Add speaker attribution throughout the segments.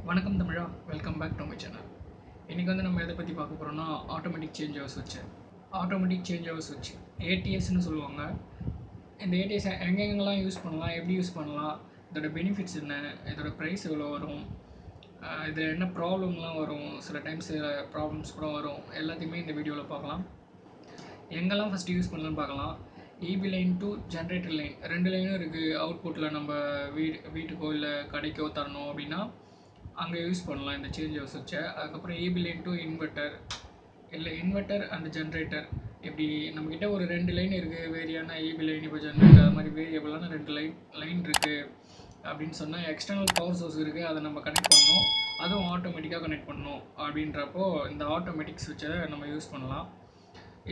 Speaker 1: வணக்கம் தமிழா, welcome back to my channel. இன்றைக்கி வந்து நம்ம எதை பற்றி பார்க்க போகிறோம்னா ஆட்டோமேட்டிக் சேஞ்ச் ஓவர் சுவிட்ச். ஆட்டோமேட்டிக் சேஞ்ச் ஓவர் சுவிட்ச் ஏடிஎஸ்ன்னு சொல்லுவாங்க. இந்த ஏடிஎஸ் எங்கெங்கெல்லாம் யூஸ் பண்ணலாம், எப்படி யூஸ் பண்ணலாம், இதோட பெனிஃபிட்ஸ் என்ன, இதோட ப்ரைஸ் எவ்வளோ வரும், இதில் என்ன ப்ராப்ளம்லாம் வரும், சில டைம்ஸ் ப்ராப்ளம்ஸ் கூட வரும், எல்லாத்தையுமே இந்த வீடியோவில் பார்க்கலாம். எங்கெல்லாம் ஃபஸ்ட்டு யூஸ் பண்ணலான்னு பார்க்கலாம். EB line to generator line, ரெண்டு லைனும் இருக்குது. அவுட்புட்டில் நம்ம வீட்டுக்கோ இல்லை கடைக்கோ தரணும் அப்படின்னா அங்கே யூஸ் பண்ணலாம் இந்த சேஞ்ச் ஓவர் சுவிட்சை. அதுக்கப்புறம் இபி லைன் டு இன்வெர்ட்டர், இல்லை இன்வெர்ட்டர் அண்ட் ஜென்ரேட்டர். இப்படி நம்மக்கிட்ட ஒரு ரெண்டு லைன் இருக்குது, வேரியான இபி லைன் இப்போ ஜென்ரேட்டர் அது மாதிரி வேரியபிளான ரெண்டு லைன் இருக்குது அப்படின்னு சொன்னால் எக்ஸ்டர்னல் பவர் சோர்ஸ் இருக்குது, அதை நம்ம கனெக்ட் பண்ணணும், அதுவும் ஆட்டோமேட்டிக்காக கனெக்ட் பண்ணணும். அப்படின்றப்போ இந்த ஆட்டோமேட்டிக் சுவிட்சை நம்ம யூஸ் பண்ணலாம்.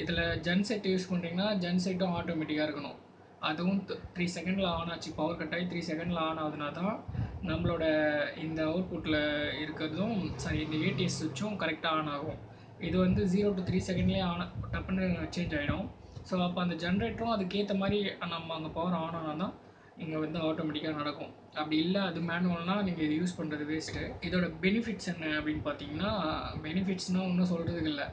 Speaker 1: இதில் ஜென்செட் யூஸ் பண்ணுறீங்கன்னா ஜென்செட்டும் ஆட்டோமேட்டிக்காக இருக்கணும். அதுவும் 3 செகண்டில் ஆன் ஆச்சு, பவர் கட் ஆகி 3 செகண்டில் ஆன் ஆகுதுனா தான் நம்மளோட இந்த அவுட்புட்டில் இருக்கிறதும் சரி இந்த ஏடிஎஸ் சுவிட்சும் கரெக்டாக ஆன் ஆகும். இது வந்து 0 to 3 செகண்ட்லேயே டப்புன்னு சேஞ்ச் ஆகிடும். ஸோ அப்போ அந்த ஜென்ரேட்டரும் அதுக்கேற்ற மாதிரி நம்ம அங்கே பவர் ஆன் ஆனால் தான் இங்கே வந்து ஆட்டோமேட்டிக்காக நடக்கும். அப்படி இல்லை அது மேனுவல்னால் நீங்கள் இது யூஸ் பண்ணுறது வேஸ்ட்டு. இதோட பெனிஃபிட்ஸ் என்ன அப்படின்னு பார்த்தீங்கன்னா, பெனிஃபிட்ஸ்னால் ஒன்றும் சொல்கிறதுக்கு இல்லை.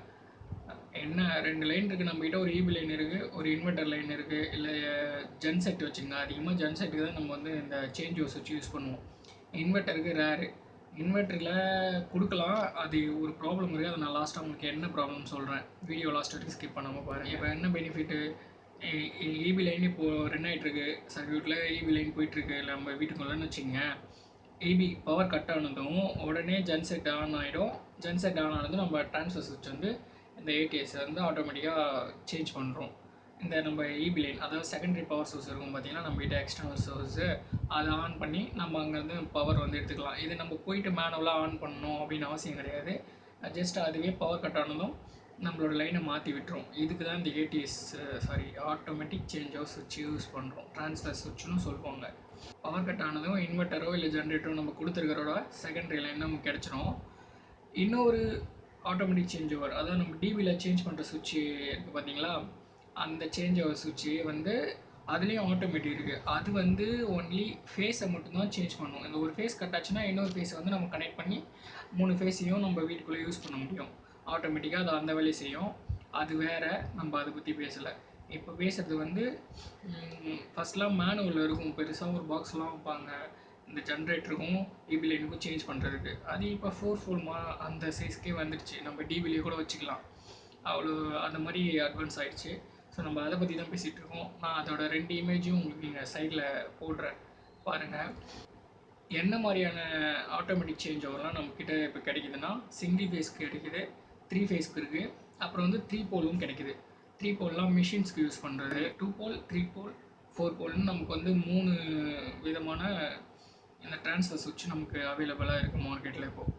Speaker 1: என்ன ரெண்டு லைன் இருக்குது நம்மகிட்ட, ஒரு இபி லைன் இருக்குது, ஒரு இன்வெர்ட்டர் லைன் இருக்குது, இல்லை ஜென்செட் வச்சுங்க. அதிகமாக ஜென்செட்டுக்கு தான் நம்ம வந்து இந்த சேஞ்ச் ஓவர் சுவிட்ச் யூஸ் பண்ணுவோம். இன்வெர்ட்டருக்கு ரேரு. இன்வெர்ட்டரில் கொடுக்கலாம், அது ஒரு ப்ராப்ளம் இருக்குது. அதை நான் லாஸ்ட்டாக உங்களுக்கு என்ன ப்ராப்ளம் சொல்கிறேன், வீடியோ லாஸ்ட் வரைக்கும் ஸ்கிப் பண்ணாமல் பாருங்கள். இப்போ என்ன பெனிஃபிட்டு, இபி லைன் இப்போது ரன் ஆகிட்டுருக்கு சர்க்யூட்டில், இபி லைன் போயிட்டுருக்கு இல்லை நம்ம வீட்டுக்குள்ளேன்னு வச்சுங்க. இபி பவர் கட் ஆனதும் உடனே ஜென்செட் ஆன் ஆகிடும். ஜென்செட் ஆன் ஆனதும் நம்ம ட்ரான்ஸ்ஃபர் சுவிட்ச் வந்து இந்த ஏடிஎஸ் வந்து ஆட்டோமேட்டிக்காக சேஞ்ச் பண்ணுறோம். இந்த நம்ம இபி லைன், அதாவது செகண்டரி பவர் சோர்ஸ் இருக்கும் பார்த்தீங்கன்னா நம்மகிட்ட எக்ஸ்டர்னல் சோர்ஸு, அதை ஆன் பண்ணி நம்ம அங்கேருந்து பவர் வந்து எடுத்துக்கலாம். இது நம்ம போயிட்டு மேனுவலாக ஆன் பண்ணணும் அப்படின்னு அவசியம் கிடையாது. ஜஸ்ட் அதுவே பவர் கட் ஆனதும் நம்மளோட லைனை மாற்றி விட்டுரும். இதுக்கு தான் இந்த ஏடிஎஸ் ஆட்டோமேட்டிக் சேஞ்ச் ஓவர் சுவிட்ச் யூஸ் பண்ணுறோம். ட்ரான்ஸ்ஃபர் சுவிட்ச்னு சொல்லுவாங்க. பவர் கட் ஆனதும் இன்வெர்ட்டரோ இல்லை ஜென்ரேட்டரோ நம்ம கொடுத்துருக்கிறோட செகண்டரி லைன் நமக்கு கிடச்சிரும். இன்னொரு ஆட்டோமேட்டிக் சேஞ்ச் ஓவர், அதாவது நம்ம டிவியில் சேஞ்ச் பண்ணுற சுவிட்ச் இருக்குது பார்த்தீங்களா, அந்த சேஞ்ச் ஓவர் சுவிட்சு வந்து அதுலேயும் ஆட்டோமேட்டிக் இருக்குது. அது வந்து ஒன்லி ஃபேஸை மட்டும்தான் சேஞ்ச் பண்ணும். இந்த ஒரு ஃபேஸ் கட் ஆச்சுன்னா இன்னொரு ஃபேஸை வந்து நம்ம கனெக்ட் பண்ணி 3 ஃபேஸையும் நம்ம வீட்டுக்குள்ளே யூஸ் பண்ண முடியும். ஆட்டோமேட்டிக்காக அது அந்த வேலையை செய்யும். அது வேறு, நம்ம அதை பற்றி பேசலை. இப்போ பேசுகிறது வந்து ஃபஸ்ட்லாம் மேனுவலில் இருக்கும், பெருசாக ஒரு பாக்ஸ்லாம் வைப்பாங்க இந்த ஜென்ரேட்டருக்கும் இபி லைனுக்கும் சேஞ்ச் பண்ணுறதுக்கு. அது இப்போ 4 அந்த சைஸ்க்கே வந்துடுச்சு, நம்ம டிவிலேயே கூட வச்சுக்கலாம். அவ்வளோ அந்த மாதிரி அட்வான்ஸ் ஆகிடுச்சு. ஸோ நம்ம அதை பற்றி தான் பேசிகிட்டு இருக்கோம். நான் அதோட 2 இமேஜும் உங்களுக்கு நீங்கள் சைடில் போடுறேன் பாருங்கள். என்ன மாதிரியான ஆட்டோமேட்டிக் சேஞ்ச் ஓவர்லாம் நம்மக்கிட்ட இப்போ கிடைக்குதுன்னா, சிங்கிள் ஃபேஸ்க்கு கிடைக்குது, 3 ஃபேஸ்க்கு இருக்குது, அப்புறம் வந்து 3 போலும் கிடைக்குது. 3 போல்லாம் மிஷின்ஸ்க்கு யூஸ் பண்ணுறது, 2 போல், 3 போல், 4 போல்னு நமக்கு வந்து 3 விதமான இந்த ட்ரான்ஸ்ஃபர் சுவிட்ச் நமக்கு அவைலபிளாக இருக்குது மார்க்கெட்டில். இப்போது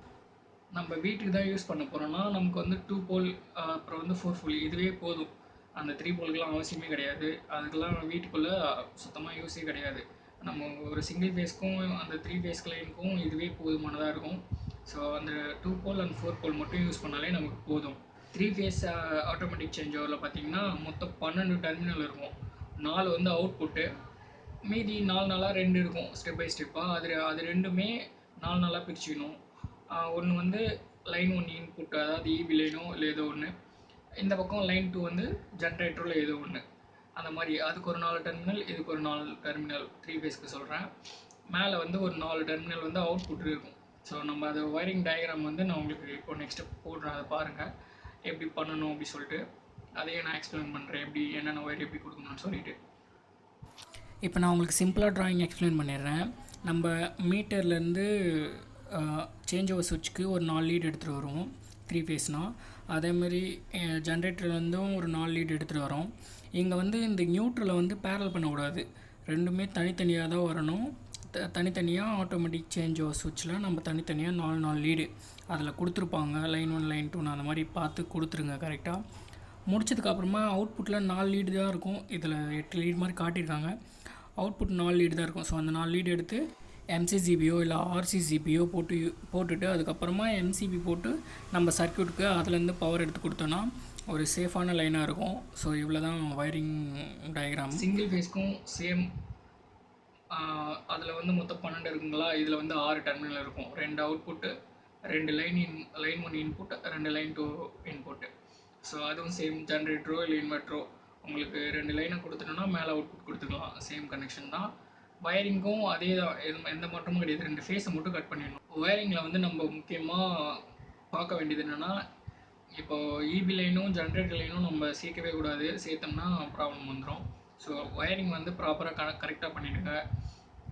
Speaker 1: நம்ம வீட்டுக்கு தான் யூஸ் பண்ண போகிறோன்னா நமக்கு வந்து 2 போல் அப்புறம் வந்து 4 போல் இதுவே போதும். அந்த 3 போலுக்கெலாம் அவசியமே கிடையாது. அதுக்கெல்லாம் வீட்டுக்குள்ளே சுத்தமாக யூஸே கிடையாது. நம்ம ஒரு சிங்கிள் ஃபேஸ்க்கும் அந்த 3 ஃபேஸ் லைனுக்கும் இதுவே போதுமானதாக இருக்கும். ஸோ அந்த 2 போல் அண்ட் 4 போல் மட்டும் யூஸ் பண்ணாலே நமக்கு போதும். 3 ஃபேஸ் ஆட்டோமேட்டிக் சேஞ்ச் ஓவரில் பார்த்திங்கன்னா மொத்தம் 12 டெர்மினல் இருக்கும். 4 வந்து அவுட்புட்டு, மீதி 4 2 இருக்கும் ஸ்டெப் பை ஸ்டெப்பாக. அது ரெண்டுமே 4 பிரிச்சுக்கணும். ஒன்று வந்து லைன் 1 இன்புட், அதாவது இபி லைனோ இல்லை ஏதோ ஒன்று, இந்த பக்கம் லைன் 2 வந்து ஜென்ரேட்டரில் ஏதோ ஒன்று. அந்த மாதிரி அதுக்கு ஒரு 4 டெர்மினல், இதுக்கு ஒரு 4 டெர்மினல் 3 ஃபேஸ்க்கு சொல்கிறேன். மேலே வந்து ஒரு 4 டெர்மினல் வந்து அவுட்புட் இருக்கும். ஸோ நம்ம அது ஒயரிங் டயக்ராம் வந்து நான் உங்களுக்கு இப்போ நெக்ஸ்ட்டு போடுறேன், அதை பாருங்கள் எப்படி பண்ணணும் அப்படி சொல்லிட்டு. அதையே நான் எக்ஸ்பிளைன் பண்ணுறேன், எப்படி என்னென்ன ஒயர் எப்படி கொடுக்கணும்னு சொல்லிவிட்டு. இப்போ நான் உங்களுக்கு சிம்பிளாக ட்ராயிங் எக்ஸ்பிளைன் பண்ணிடுறேன். நம்ம மீட்டர்லேருந்து சேஞ்ச் ஓவர் சுவிட்சுக்கு ஒரு 4 லீட் எடுத்துகிட்டு வரும் 3 ஃபேஸ்னால். அதேமாதிரி ஜென்ரேட்டர்லேருந்தும் ஒரு 4 லீட் எடுத்துகிட்டு வரோம். இங்கே வந்து இந்த நியூட்ரலை வந்து பேரல் பண்ணக்கூடாது, ரெண்டுமே தனித்தனியாக தான் வரணும். தனித்தனியாக ஆட்டோமேட்டிக் சேஞ்ச் ஓவர் சுவிட்சில் நம்ம தனித்தனியாக 4 லீடு அதில் கொடுத்துருப்பாங்க. லைன் 1 லைன் 2 அந்த மாதிரி பார்த்து கொடுத்துருங்க கரெக்டாக. முடிச்சதுக்கப்புறமா அவுட்புட்டில் 4 லீடு தான் இருக்கும். இதில் 8 லீடு மாதிரி காட்டியிருக்காங்க. அவுட்புட் 4 லீடு தான் இருக்கும். ஸோ அந்த 4 லீடு எடுத்து MCBயோ இல்லை RCBயோ போட்டுட்டு அதுக்கப்புறமா MCB போட்டு நம்ம சர்க்யூட்டுக்கு அதுலேருந்து பவர் எடுத்து கொடுத்தோன்னா ஒரு சேஃபான லைனாக இருக்கும். ஸோ இவ்வளோ தான் ஒயரிங் டயக்ராம். சிங்கிள் ஃபேஸ்க்கும் சேம் அதில் வந்து மொத்தம் 12 இருக்குங்களா, இதில் வந்து 6 டெர்மினல் இருக்கும். 2 output, 2 line 1 input, 2 line 2 input. So அதுவும் சேம் ஜென்ரேட்டரோ இல்லை இன்வெர்ட்டரோ உங்களுக்கு 2 லைனை கொடுத்துட்டோன்னா மேலே அவுட்புட் கொடுத்துக்கலாம். சேம் கனெக்ஷன் தான். வயரிங்கும் அதே தான், எந்த மாற்றமும் கிடையாது. 2 ஃபேஸை மட்டும் கட் பண்ணிடணும். வயரிங்கில் வந்து நம்ம முக்கியமாக பார்க்க வேண்டியது என்னென்னா, இப்போ இபி லைனும் ஜென்ரேட்டர் லைனும் நம்ம சேர்க்கவே கூடாது. சேர்த்தோம்னா ப்ராப்ளம் வந்துடும். ஸோ ஒயரிங் வந்து ப்ராப்பராக கரெக்டாக பண்ணிவிடுங்க.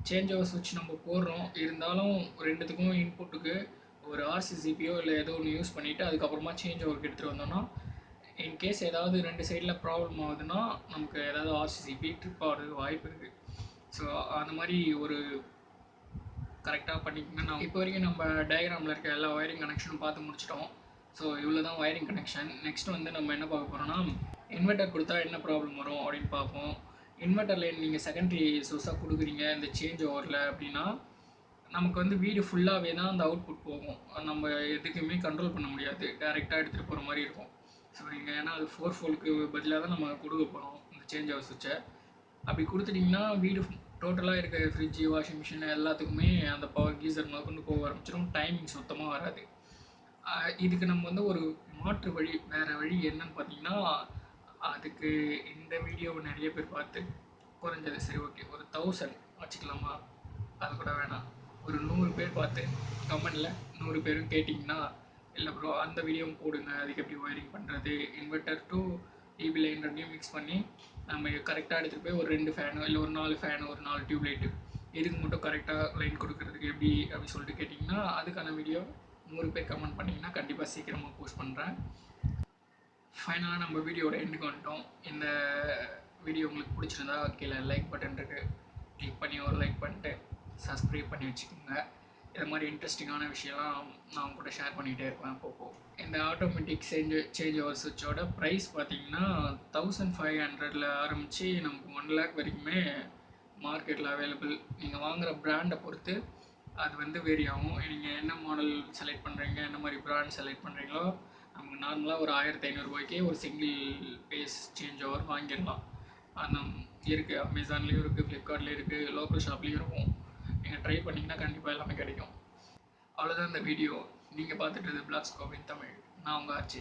Speaker 1: சேஞ்ச் ஓவர் சுவிட்ச் நம்ம போடுறோம், இருந்தாலும் ரெண்டுத்துக்கும் இன்புட்டுக்கு ஒரு ஆர்சிசிபியோ இல்லை ஏதோ ஒன்று யூஸ் பண்ணிவிட்டு அதுக்கப்புறமா சேஞ்ச் ஓவருக்கு எடுத்துகிட்டு வந்தோம்னா, இன்கேஸ் ஏதாவது 2 சைடில் ப்ராப்ளம் ஆகுதுன்னா நமக்கு ஏதாவது ஆர்சிசிபி ட்ரிப் ஆகிறதுக்கு வாய்ப்பு இருக்குது. ஸோ அந்த மாதிரி ஒரு கரெக்டாக பண்ணிக்கோங்க. இப்போ வரைக்கும் நம்ம டயக்ராமில் இருக்க எல்லா ஒயரிங் கனெக்ஷனும் பார்த்து முடிச்சிட்டோம். ஸோ இவ்வளோ தான் ஒயரிங் கனெக்ஷன். நெக்ஸ்ட் வந்து நம்ம என்ன பார்க்க போகிறோம்னா, இன்வெர்ட்டர் கொடுத்தா என்ன ப்ராப்ளம் வரும் அப்படின்னு பார்ப்போம். இன்வெர்ட்டர் லைன் நீங்கள் செகண்டரி சோர்ஸாக கொடுக்குறீங்க இந்த சேஞ்ச் ஓவரில் அப்படின்னா, நமக்கு வந்து வீடு ஃபுல்லாகவே தான் அந்த அவுட்புட் போகும். நம்ம எதுக்குமே கண்ட்ரோல் பண்ண முடியாது, டைரெக்டாக எடுத்துகிட்டு போகிற மாதிரி இருக்கும். ஸோ நீங்கள் ஏன்னா அது 4 ஃபோல்க்கு பதிலாக தான் நம்ம கொடுக்க போகிறோம் இந்த சேஞ்ச் ஓவர் சுவிட்சை. அப்படி கொடுத்துட்டிங்கன்னா வீடு டோட்டலாக இருக்க ஃப்ரிட்ஜு, வாஷிங் மிஷின் எல்லாத்துக்குமே அந்த பவர் கீசர் முதற்கொண்டு போக ஆரம்பிச்சிடும். டைமிங் சுத்தமாக வராது. இதுக்கு நம்ம வந்து ஒரு மாற்று வழி, வேறு வழி என்னன்னு பார்த்தீங்கன்னா, அதுக்கு இந்த வீடியோவை நிறைய பேர் பார்த்து குறைஞ்சது சரி ஓகே ஒரு 1000 வச்சுக்கலாமா, அது கூட வேணாம், ஒரு 100 பேர் பார்த்து கமெண்டில் 100 பேரும் கேட்டிங்கன்னா, இல்லை ப்ரோ அந்த வீடியோவும் போடுங்க, அதுக்கு எப்படி ஒயரிங் பண்ணுறது, இன்வெர்ட்டர் டு இபி லைன் ரெண்டையும் மிக்ஸ் பண்ணி நம்ம கரெக்டாக எடுத்துகிட்டு போய் ஒரு 2 ஃபேனோ இல்லை ஒரு 4 ஃபேனோ ஒரு 4 டியூப் லைட்டு இதுக்கு மட்டும் கரெக்டாக லைன் கொடுக்குறதுக்கு எப்படி அப்படின்னு சொல்லிட்டு கேட்டிங்கன்னா, அதுக்கான வீடியோ 100 பேர் கமெண்ட் பண்ணிங்கன்னா கண்டிப்பாக சீக்கிரமாக போஸ்ட் பண்ணுறேன். ஃபைனலாக நம்ம வீடியோட எண்டுக்கு வந்துட்டோம். இந்த வீடியோ உங்களுக்கு பிடிச்சிருந்தா கீழே லைக் பட்டன் இருக்குது, கிளிக் பண்ணி ஒரு லைக் பண்ணிட்டு சப்ஸ்கிரைப் பண்ணி வச்சுக்கோங்க. இது மாதிரி இன்ட்ரெஸ்டிங்கான விஷயம்லாம் நான் உங்க கூட ஷேர் பண்ணிகிட்டே இருப்பேன் அப்பப்போ. இந்த ஆட்டோமேட்டிக் சேஞ்ச் ஓவர் சுவிட்சோட ப்ரைஸ் பார்த்தீங்கன்னா 1500 ஆரம்பித்து நமக்கு 1 lakh வரைக்குமே மார்க்கெட்டில் அவைலபிள். நீங்கள் வாங்குகிற ப்ராண்டை பொறுத்து அது வந்து வேரி ஆகும். நீங்கள் என்ன மாடல் செலக்ட் பண்ணுறீங்க, என்ன மாதிரி ப்ராண்ட் செலக்ட் பண்ணுறீங்களோ, நமக்கு நார்மலாக ஒரு 1500 ரூபாய்க்கே ஒரு சிங்கிள் பேஸ் சேஞ்ச் ஓவர் வாங்கிடலாம். அந்த இருக்குது, அமேசான்லேயும் இருக்குது, ஃப்ளிப்கார்ட்லேயும் இருக்குது, லோக்கல் ஷாப்லேயும் இருக்கும். நீங்கள் ட்ரை பண்ணிங்கன்னா கண்டிப்பாக எல்லாமே கிடைக்கும். அவ்வளோதான் இந்த வீடியோ. நீங்கள் பார்த்துட்டு பிளாக் ஸ்கோப் இன் தமிழ். நான் உங்கள் ஆர்ச்சி.